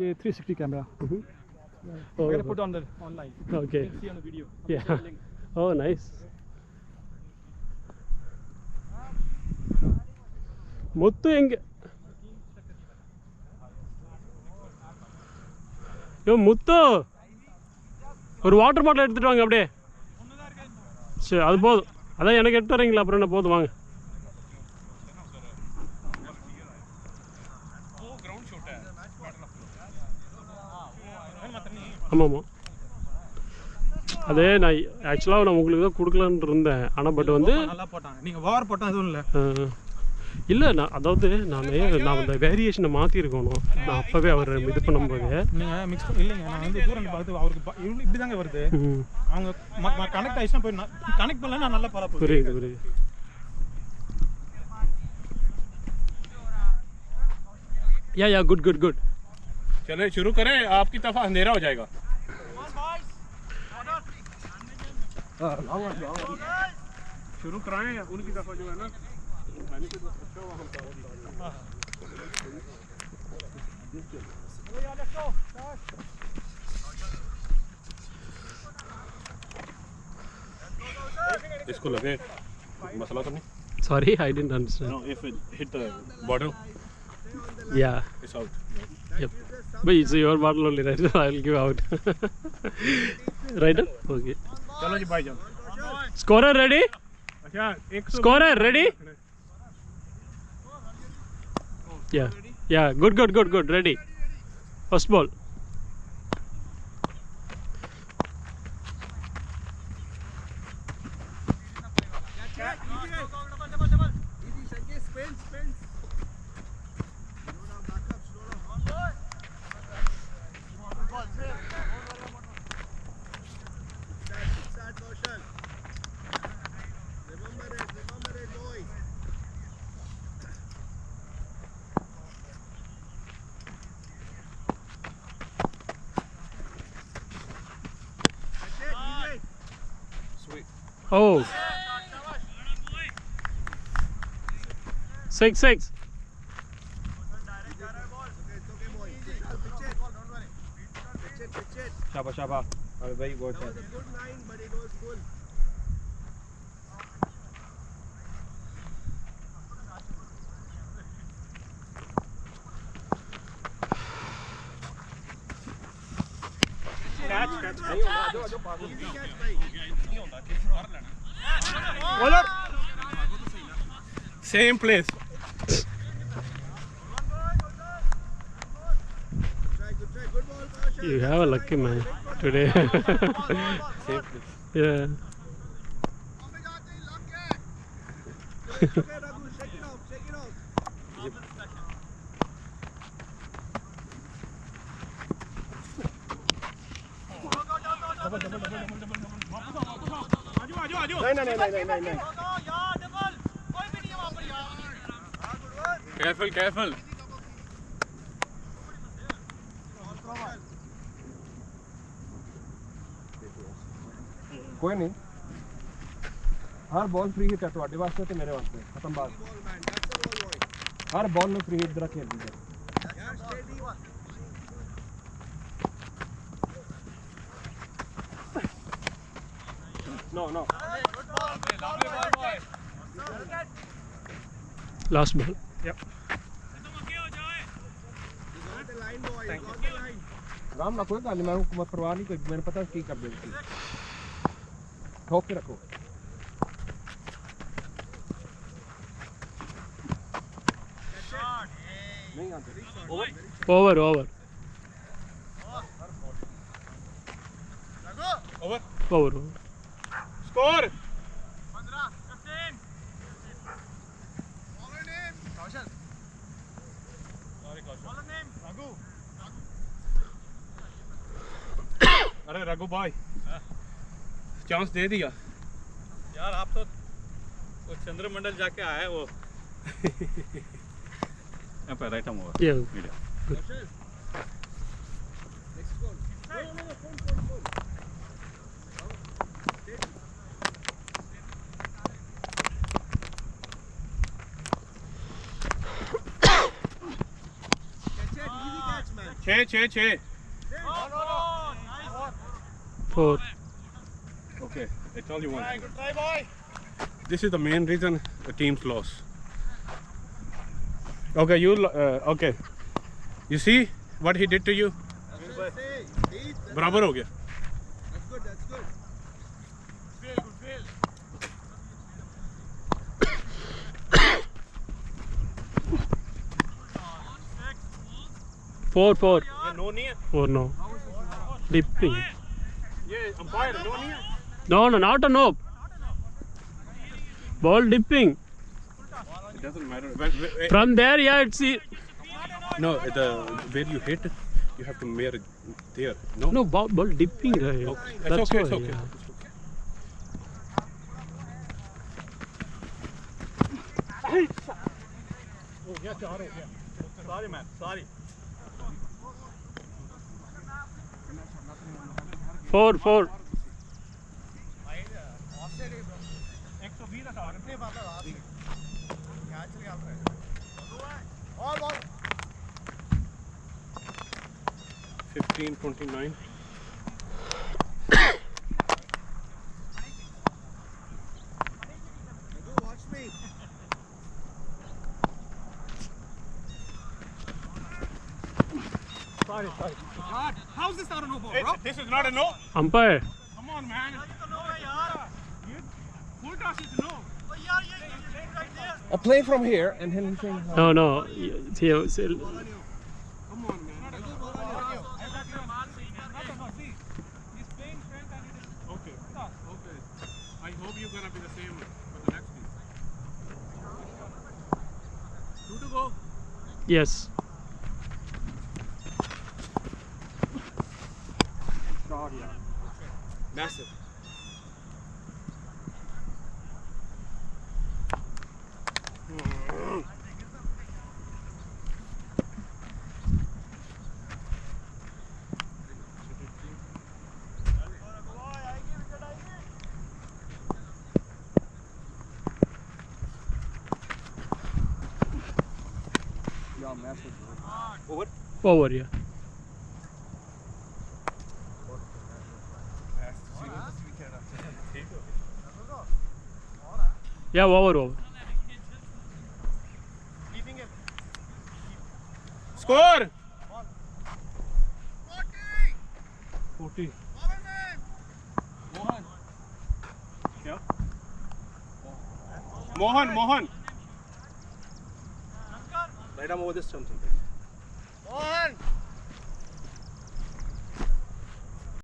a 360 camera. Oh. I'm gonna put on the online. Okay. You can see on the video. Yeah. Oh, nice. முத்து எங்க யோ முத்து ஒரு water bottle எடுத்துட்டு வாங்க அப்படியே சரி அது போதும் அதான் எனக்கு எடுத்து வரீங்களா அப்புறம் என்ன போதும் வாங்க ஆமாம் ஆமாம் அதே நான் ஆக்சுவலாக நான் உங்களுக்கு தான் கொடுக்கலான்னு இருந்தேன் ஆனால் பட் வந்து நல்லா போட்டாங்க நீங்கள் ஓவர் போட்டால் எதுவும் இல்லை இல்லை நான் அதாவது நான் அந்த வேரியேஷனை மாற்றிருக்கணும் நான் அப்போவே அவர் இது பண்ணும்போது நீங்கள் மிக்ஸ் இல்லைங்க நான் வந்து தூரம் பார்த்து அவருக்கு இப்படி தாங்க வருது அவங்க கனெக்ட் ஆகிடுச்சுன்னா போய் கனெக்ட் பண்ணல நான் நல்லா பரவாயில்ல புரியுது புரியுது या गुड गुड गुड चलो शुरू करें आपकी तरफ अंधेरा हो जाएगा शुरू कराएं उनकी तरफ जो है ना इसको लगे मसला तो नहीं sorry I didn't understand no if it hit the bottle yeah it's out yep but it's your bottle only right so I'll give out right okay चलो जी भाईजान scorer ready अच्छा एक scorer ready yeah good ready first ball Oh. 6-6. शाबाश अरे भाई बहुत है Same place. You have a lucky man today. Same place. Yeah. नहीं careful कोई नहीं हर बॉल फ्री हिट है ਤੁਹਾਡੇ ਵਾਸਤੇ ਤੇ ਮੇਰੇ ਵਾਸਤੇ ਖਤਮ ਬਾਤ हर बॉल में फ्री हिट खेल दीजिए No. Last ball. Yep. Ram ना कोई गल मैं हुकूमत परवाह नहीं कोई मैंने पता की कर देती ठोक के रखो नहीं आते Over. Score 15. Kaushal. Bowler name Raghu. अरे रघु भाई चांस दे दिया यार आप तो वो चंद्रमंडल जाके आए वो यहाँ पे राइट हम हुआ Yeah. Good. 6. 4. Okay, I told you one thing. This is the main reason the team's lost. Okay, okay. You see what he did to you? बराबर हो गया. That's good. Good. 4. ये no नहीं है. 4 no. Dipping. ये umpire no नहीं है. No, not a no. Ball dipping. It doesn't matter. From there, yeah, it's No, where you hit, you have to mirror there. No. no ball dipping. Right? Okay. That's It's okay. why, It's okay. yeah. Oh, yeah, sorry. Sorry, man. Sorry. 4. 120 the shot नहीं पाता यार catch नहीं आता है और ball 15-29. watch me Sorry. God how's this not a no ball bro This is not a no. Umpire. Come on, man. Full toss is no. A play from here and then saying. No. Here, Come on, man. Okay. I hope you're gonna be the same for the next week. 2 to go. yes. Massive. yeah massive Over. Over, yeah. Yeah, over. Score. 40. Yeah. Mohan. Right arm over this term.